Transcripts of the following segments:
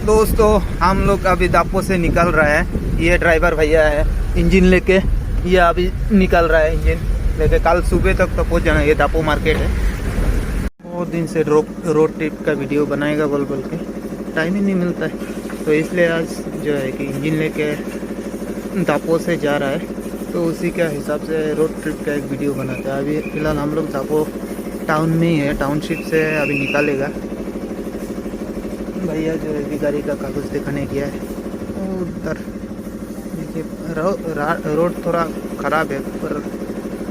दोस्तों हम लोग अभी दापो से निकल रहा है। ये ड्राइवर भैया है इंजन लेके, ये अभी निकल रहा है इंजन लेके। कल सुबह तक तो पहुंच जाना। ये दापो मार्केट है। बहुत दिन से रोड ट्रिप का वीडियो बनाएगा बोल के टाइम ही नहीं मिलता है, तो इसलिए आज जो है कि इंजन लेके दापो से जा रहा है, तो उसी के हिसाब से रोड ट्रिप का एक वीडियो बनाता है। अभी फ़िलहाल हम लोग दापो टाउन में ही है, टाउनशिप से अभी निकालेगा। भैया जो है भी गाड़ी का कागज़ दिखाने गया है। उधर देखिए रोड थोड़ा ख़राब है, पर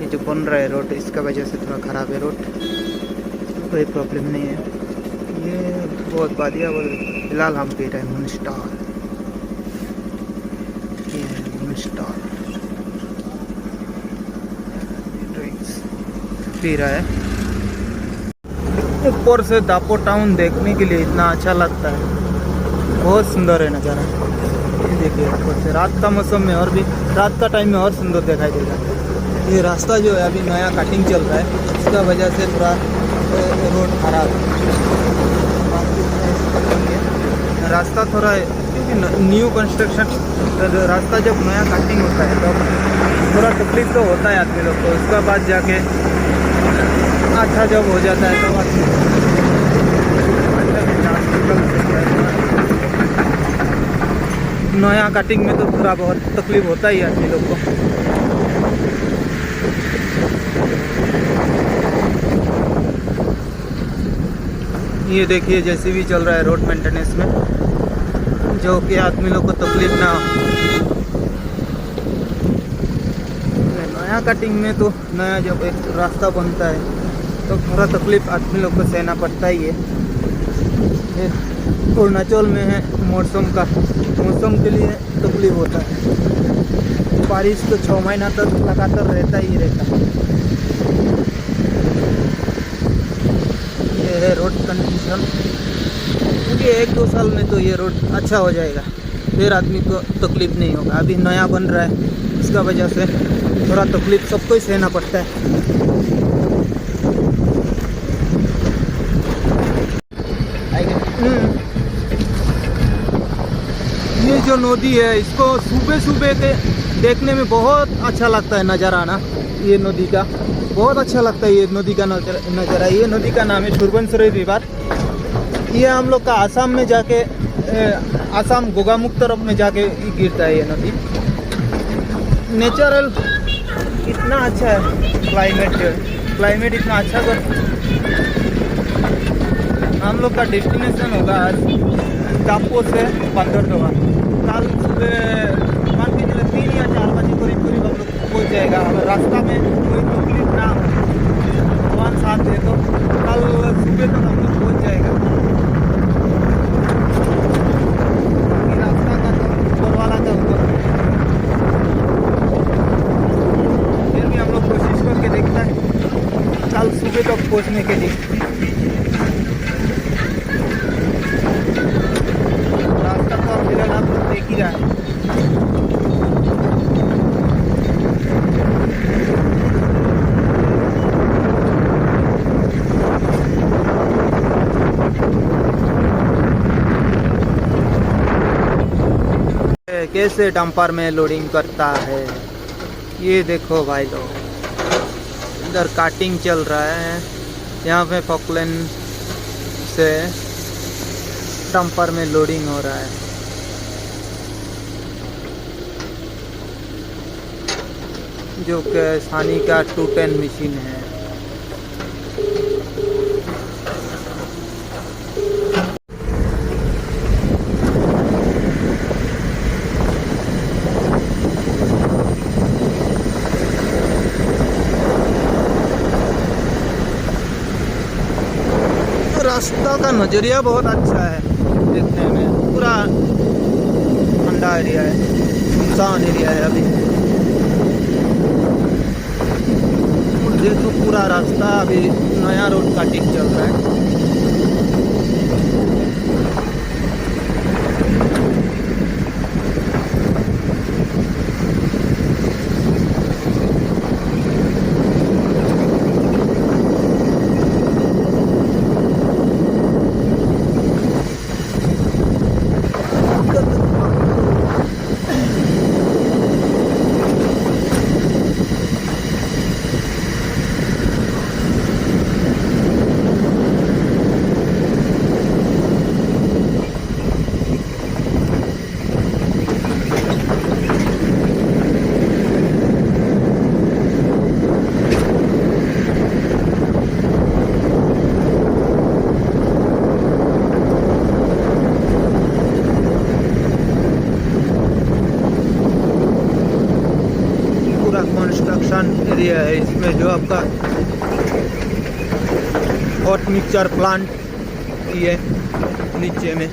ये जो बन रहा है रोड इसका वजह से थोड़ा ख़राब है रोड, कोई प्रॉब्लम नहीं है। ये बहुत बढ़िया बोल। फिलहाल हम पी रहे हैं मूनस्टार, ड्रिंक्स पी रहा है। ऊपर से दापो टाउन देखने के लिए इतना अच्छा लगता है, बहुत सुंदर है नज़ारा। ये देखिए ऊपर से रात का मौसम में और भी, रात का टाइम में और सुंदर दिखाई देगा। ये रास्ता जो है अभी नया कटिंग चल रहा है, इसका वजह से पूरा रोड खराब है। रास्ता थोड़ा क्योंकि न्यू कंस्ट्रक्शन रास्ता जब नया कटिंग होता है तो थोड़ा तकलीफ तो होता है आदमी लोग को। उसका बाद जाके अच्छा जब हो जाता है तो नया कटिंग में तो थोड़ा बहुत तकलीफ होता ही है आदमी लोग को। ये देखिए जैसे भी चल रहा है रोड मेंटेनेंस में, जो कि आदमी लोग को तकलीफ ना हो। नया कटिंग में तो नया जब एक रास्ता बनता है तो थोड़ा तकलीफ आदमी लोग को सहना पड़ता ही है। अरुणाचल में है मौसम के लिए तकलीफ होता है। बारिश तो 6 महीना तक लगातार रहता ही रहता है। ये है रोड कंडीशन, क्योंकि 1-2 साल में तो ये रोड अच्छा हो जाएगा, फिर आदमी को तकलीफ नहीं होगा। अभी नया बन रहा है, इसका वजह से थोड़ा तकलीफ सबको ही सहना पड़ता है। ये जो नदी है इसको सुबह सुबह के देखने में बहुत अच्छा लगता है नज़ारा ना। ये नदी का बहुत अच्छा लगता है, ये नदी का नज़ारा। ये नदी का नाम है सुरबनसरी रिवर। ये हम लोग का आसाम में जाके आसाम गोगामुख तरफ में जाके गिरता है ये नदी। नेचुरल इतना अच्छा है, क्लाइमेट इतना अच्छा कर। हम लोग का डेस्टिनेशन होगा आज दापो से बंदरदेवा। कल सुबह मान के चले 3 या 4 बजे करीब हम लोग पहुँच जाएगा। अगर रास्ता में कोई तकलीफ ना हो, भगवान साथ दे, तो कल सुबह तक हम लोग पहुँच जाएगा। रास्ता का तो ऊपर वाला था ऊपर, फिर भी हम लोग कोशिश करके देखते हैं कल सुबह तक पहुँचने के लिए। रास्ता तो फिलहाल आप देख ही रहा है। कैसे डंपर में लोडिंग करता है, ये देखो भाई लोग। इधर काटिंग चल रहा है, यहाँ पे फॉकलैंड से डंपर में लोडिंग हो रहा है। जो कि सानी का 210 मशीन है। रास्ता का नज़रिया बहुत अच्छा है देखने में। पूरा ठंडा एरिया है, सुनसान एरिया है। अभी देखो पूरा रास्ता, अभी नया रोड कटिंग चल रहा है। में जो आपका हॉट मिक्सचर प्लांट ये नीचे में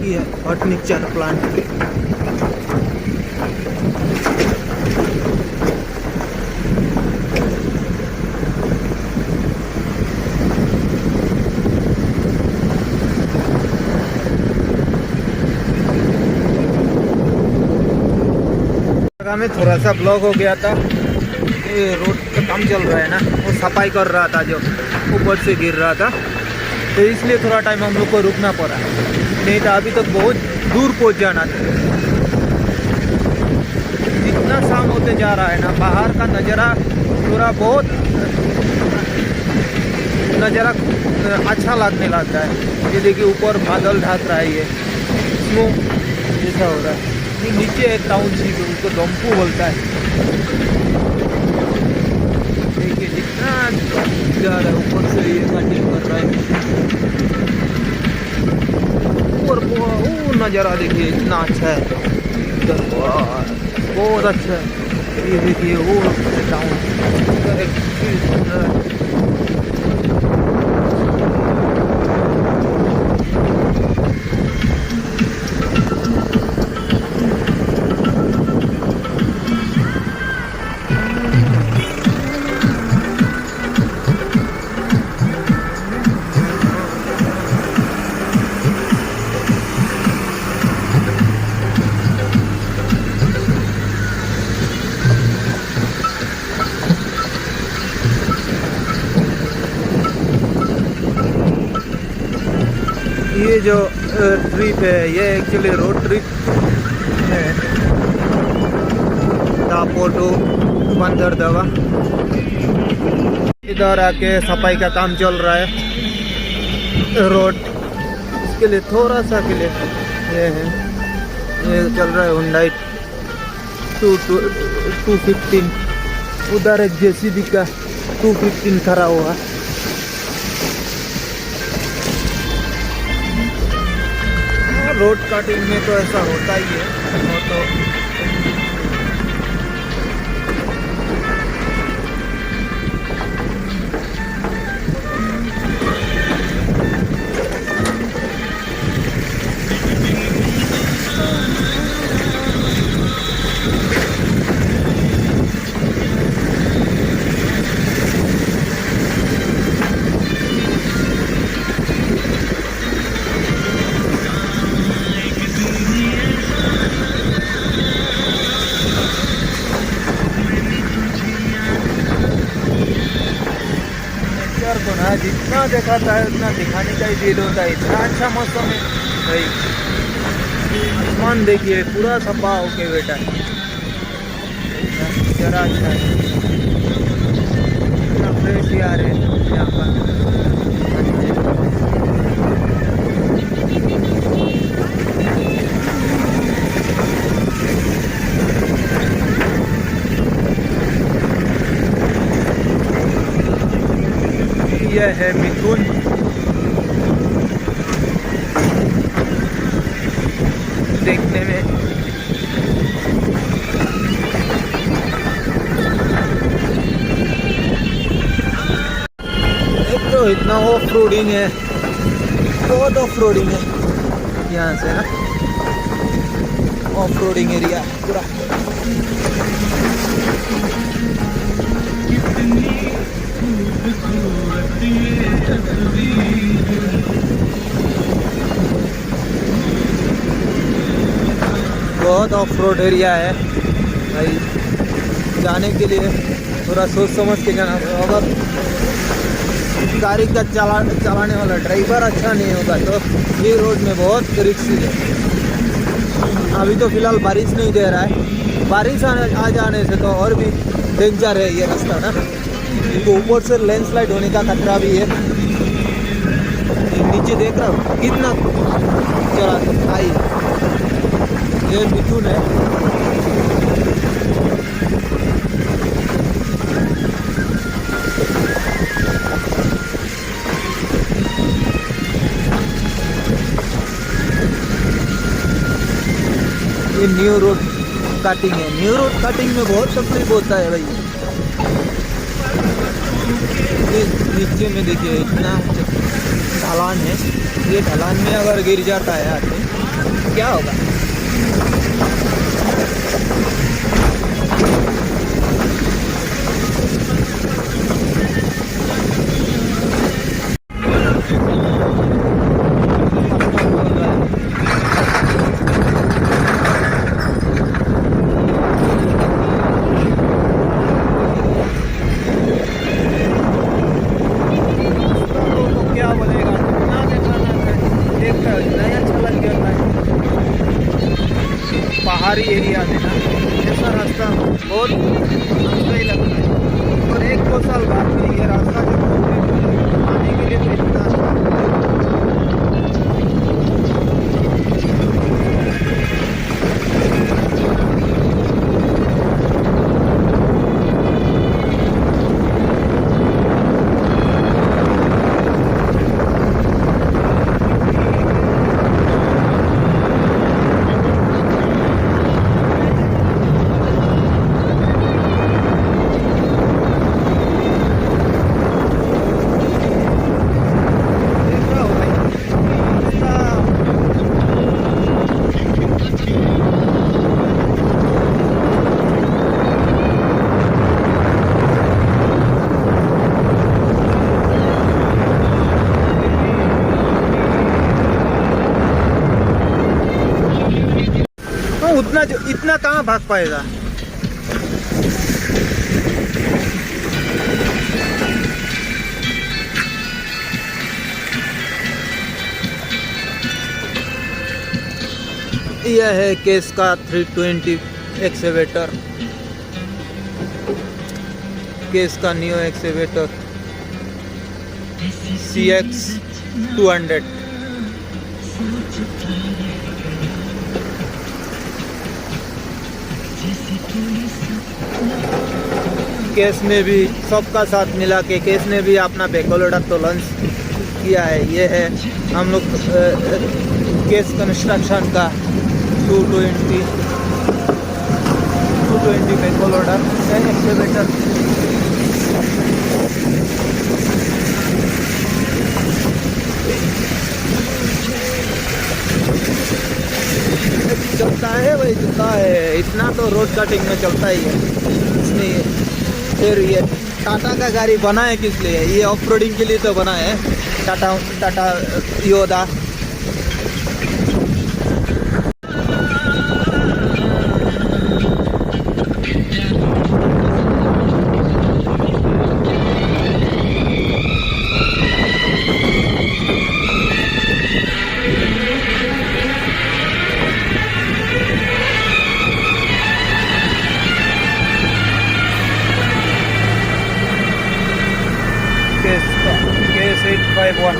ये हॉट मिक्सचर प्लांट। में थोड़ा सा ब्लॉक हो गया था, ये रोड का काम चल रहा है ना, वो सफाई कर रहा था जो ऊपर से गिर रहा था, तो इसलिए थोड़ा टाइम हम लोग को रुकना पड़ा, नहीं तो अभी तक बहुत दूर पहुंच जाना था। जितना शाम होते जा रहा है ना, बाहर का नज़ारा पूरा बहुत नज़ारा अच्छा लगने लगता है। ये देखिए ऊपर बादल ढक रहा है, ये स्नो जैसा हो रहा है। ये नीचे एक टाउनशिप है, उसको डम्पू बोलता है। देखिए जितना जा रहा है ऊपर से ये कटिंग कर रहा है, और वो नज़ारा देखिए इतना अच्छा है, बहुत अच्छा है। ये देखिए वो टाउन ये जो ट्रिप है ये एक्चुअली रोड ट्रिप है, दापो टू बंदरदवा। इधर आके सफाई का काम चल रहा है रोड, इसके लिए थोड़ा सा के लिए ये है, ये चल रहा है हुंडई 215, उधर एक जेसीबी का 215 खड़ा हुआ। रोड कटिंग में तो ऐसा होता ही है, वो तो को ना जितना दिखाता है उतना दिखाने का ही दिल होता है। इतना अच्छा मौसम है भाई, आसमान देखिए पूरा सफा होके बेटा, जरा अच्छा है, इतना फ्रेश यार है यहाँ पर। यह है मिथुन, देखने में एक तो इतना ऑफ रोडिंग है, बहुत ऑफ रोडिंग है यहाँ से ना, ऑफ रोडिंग एरिया पूरा। बहुत ऑफ रोड एरिया है भाई, जाने के लिए थोड़ा सोच समझ के जाना। अगर गाड़ी का चलाने वाला ड्राइवर अच्छा नहीं होगा तो ये रोड में बहुत रिस्की है। अभी तो फिलहाल बारिश नहीं दे रहा है, बारिश आ जाने से तो और भी डेंजर है ये रास्ता ना, तो ऊपर से लैंडस्लाइड होने का खतरा भी है। नीचे देख रहा हूँ कितना चला आई, ये मिथुन है। ये न्यू रोड कटिंग है। न्यू रोड कटिंग में बहुत तकलीफ होता है भाई। ये नीचे में देखिए इतना ढलान है, ये ढलान में अगर गिर जाता है आदमी क्या होगा। पहाड़ी एरिया में ना ऐसा रास्ता बहुत अच्छा ही लगता है। और 1-2 साल बाद में ये रास्ता जो आने के लिए तो इतना इतना कहाँ भाग पाएगा। यह है केस का 320 एक्सेवेटर, केस का न्यू एक्सेवेटर CX 200। केस ने भी सबका साथ मिला के केस ने भी अपना बैकलोडा तो लॉन्च किया है। ये है हम लोग केस कंस्ट्रक्शन का 220 बैकलोडा एक्सेवेटर। चलता है भाई, चलता है, इतना तो रोड कटिंग में चलता ही है। इसलिए फिर ये टाटा का गाड़ी बना है किस लिए, ये ऑफ रोडिंग के लिए तो बना है। टाटा योदा। केस 851।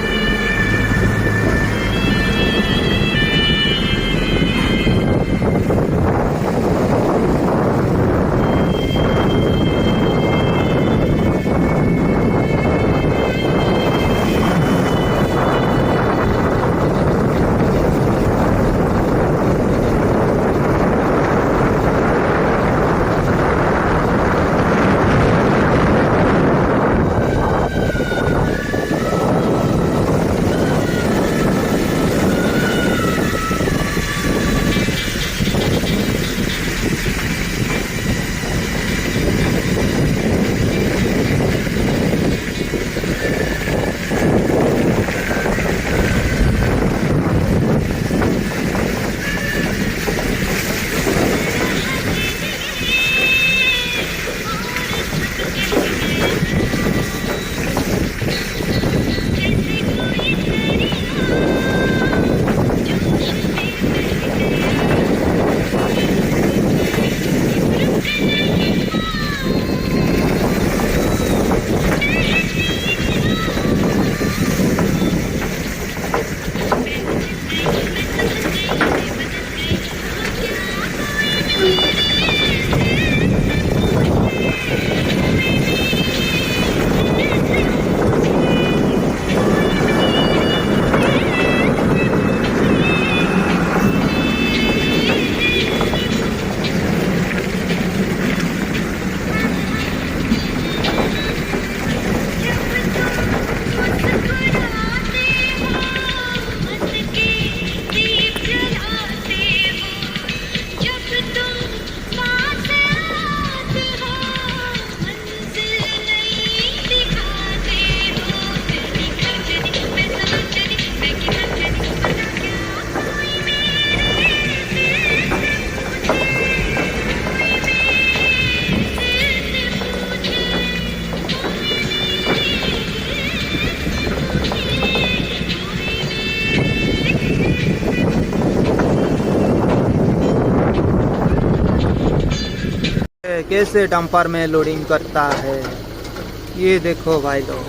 कैसे डंपर में लोडिंग करता है। ये देखो भाई लोग,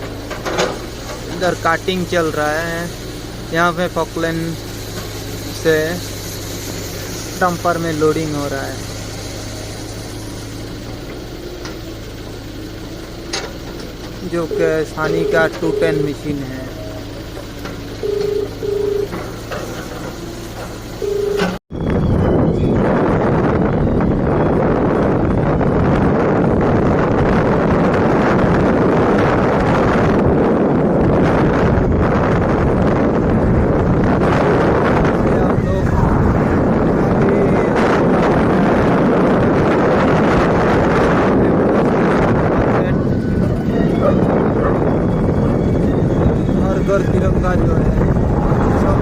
इधर काटिंग चल रहा है, यहाँ पे फॉकलैंड से डंपर में लोडिंग हो रहा है। जो कि सानी का 210 मशीन है। और तिरंगा जो है सब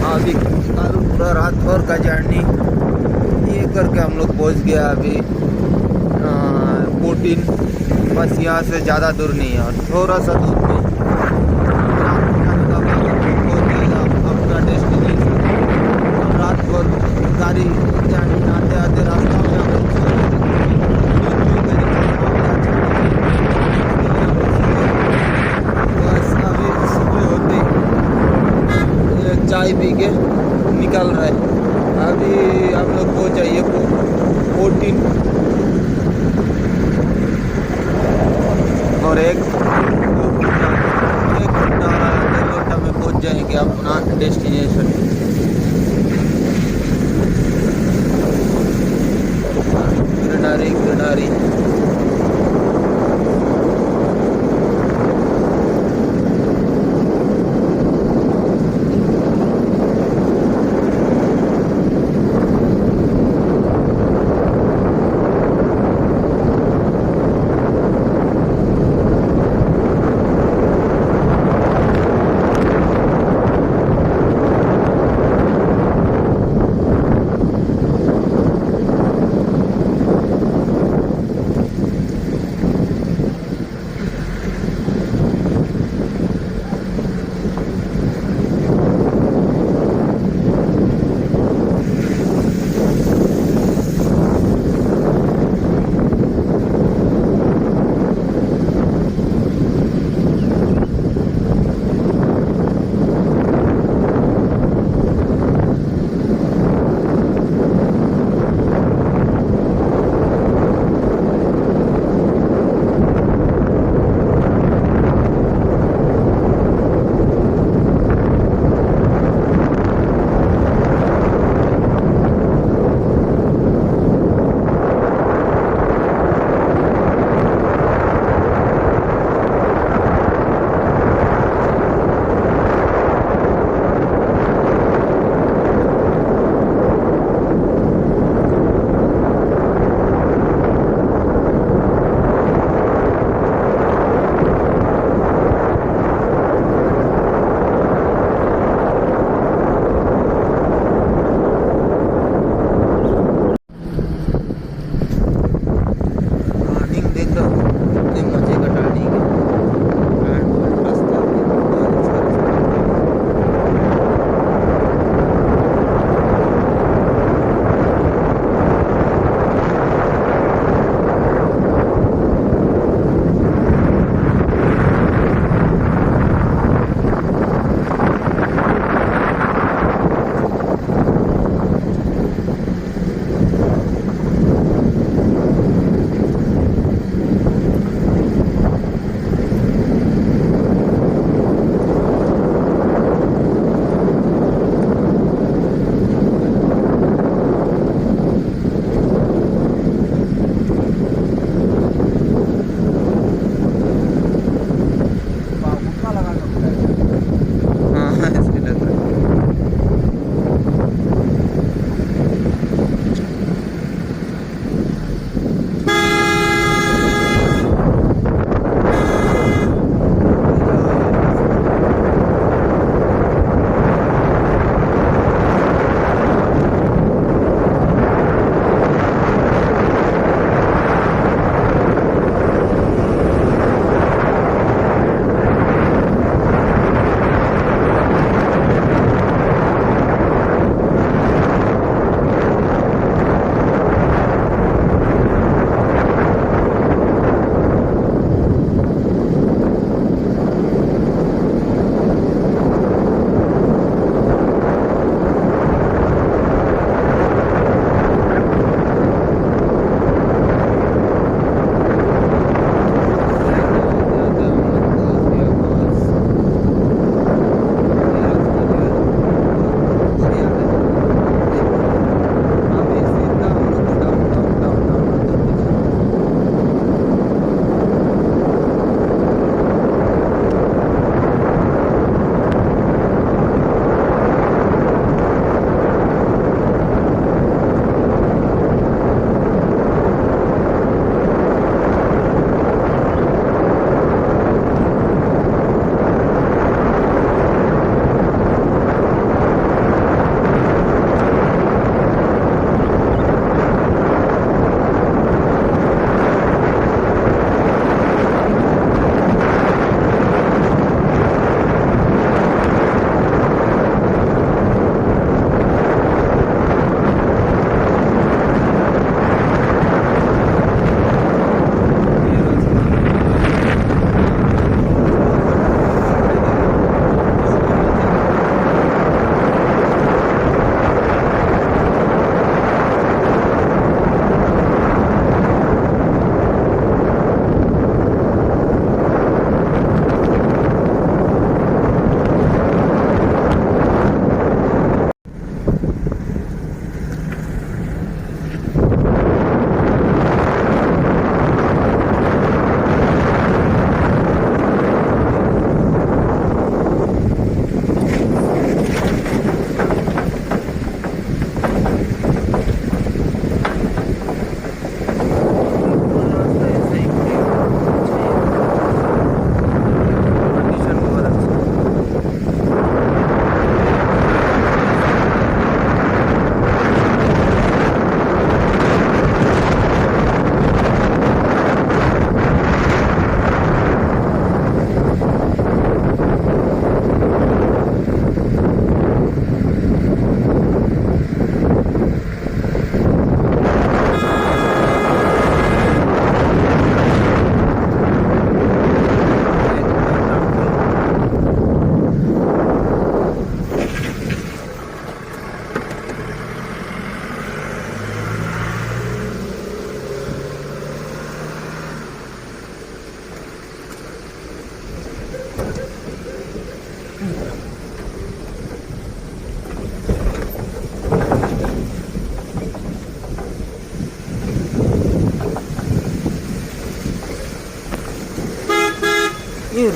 अभी कल पूरा रात भर का जर्नी ये करके हम लोग पहुंच गया अभी 14। बस यहाँ से ज़्यादा दूर नहीं है और थोड़ा सा दूर में अपना डेस्टिनेशन। रात भर गाड़ी आते आते रास्ता में बस अभी सुबह होते चाय पी के निकल रहे। अभी हम लोग को चाहिए 14 और एक घंटा में पहुंच जाएंगे अपना डेस्टिनेशन। ग्रेनारी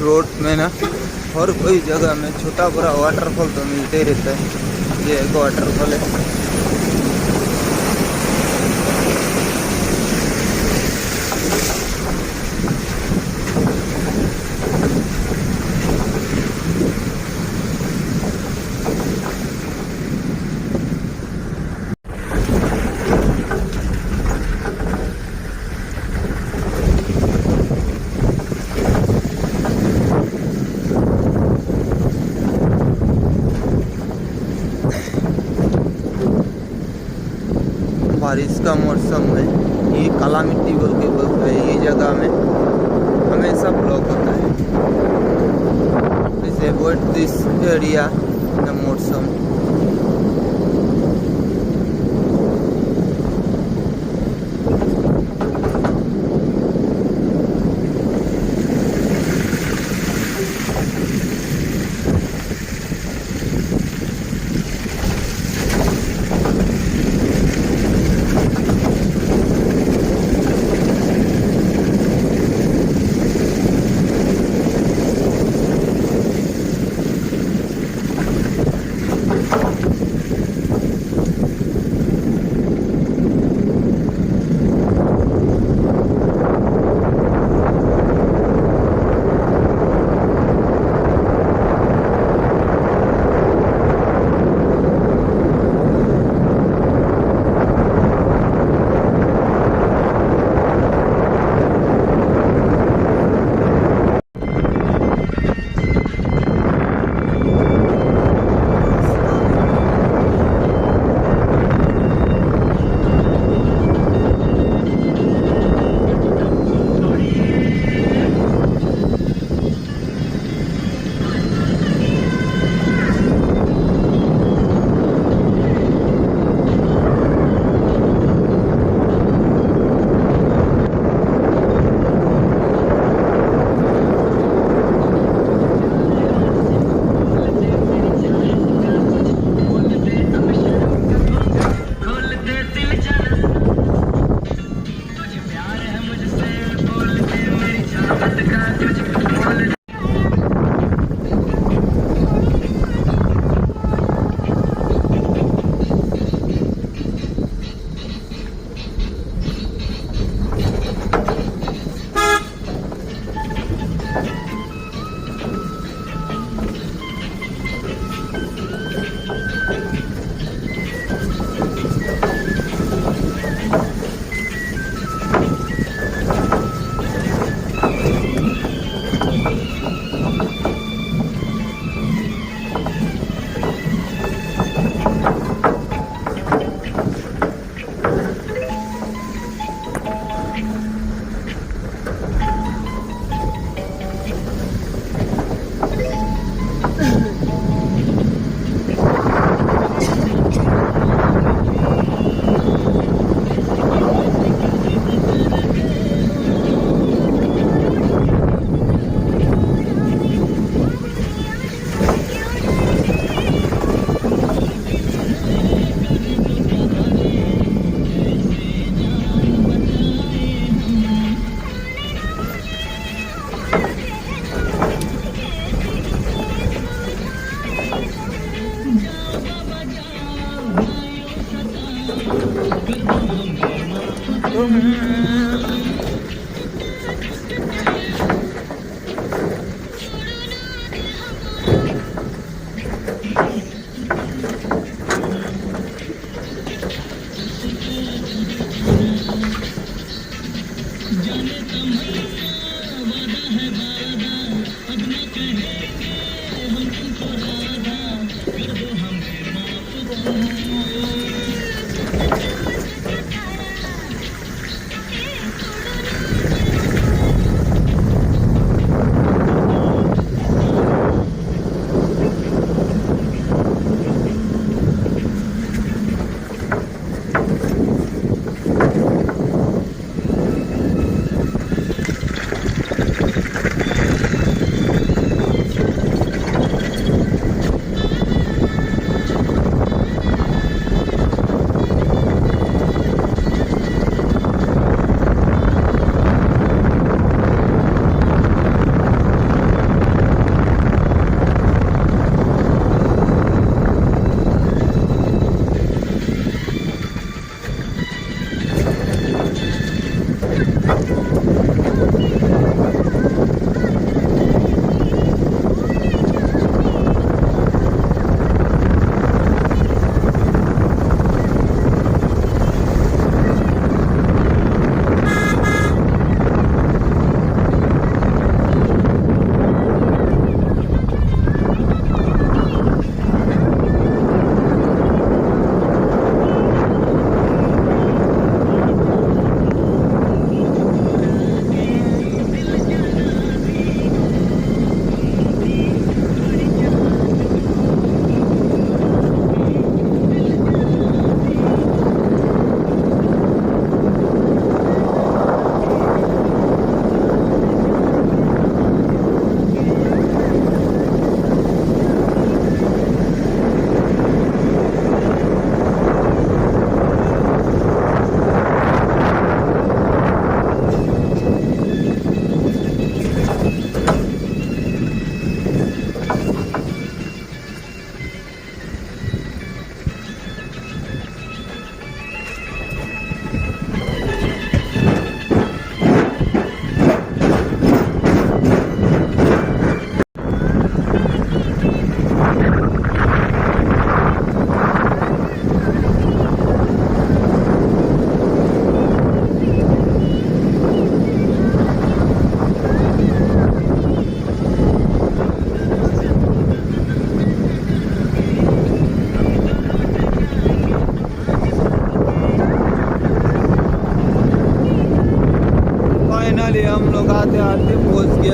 रोड में ना हर कोई जगह में छोटा बड़ा वाटरफॉल तो मिलते ही रहता है। ये एक वाटरफॉल है। बारिश का मौसम में ये काला मिट्टी बोल के बोलता है, ये जगह में हमेशा ब्लॉक होता है। Please avoid this area in the मौसम।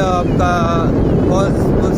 आपका हॉर्स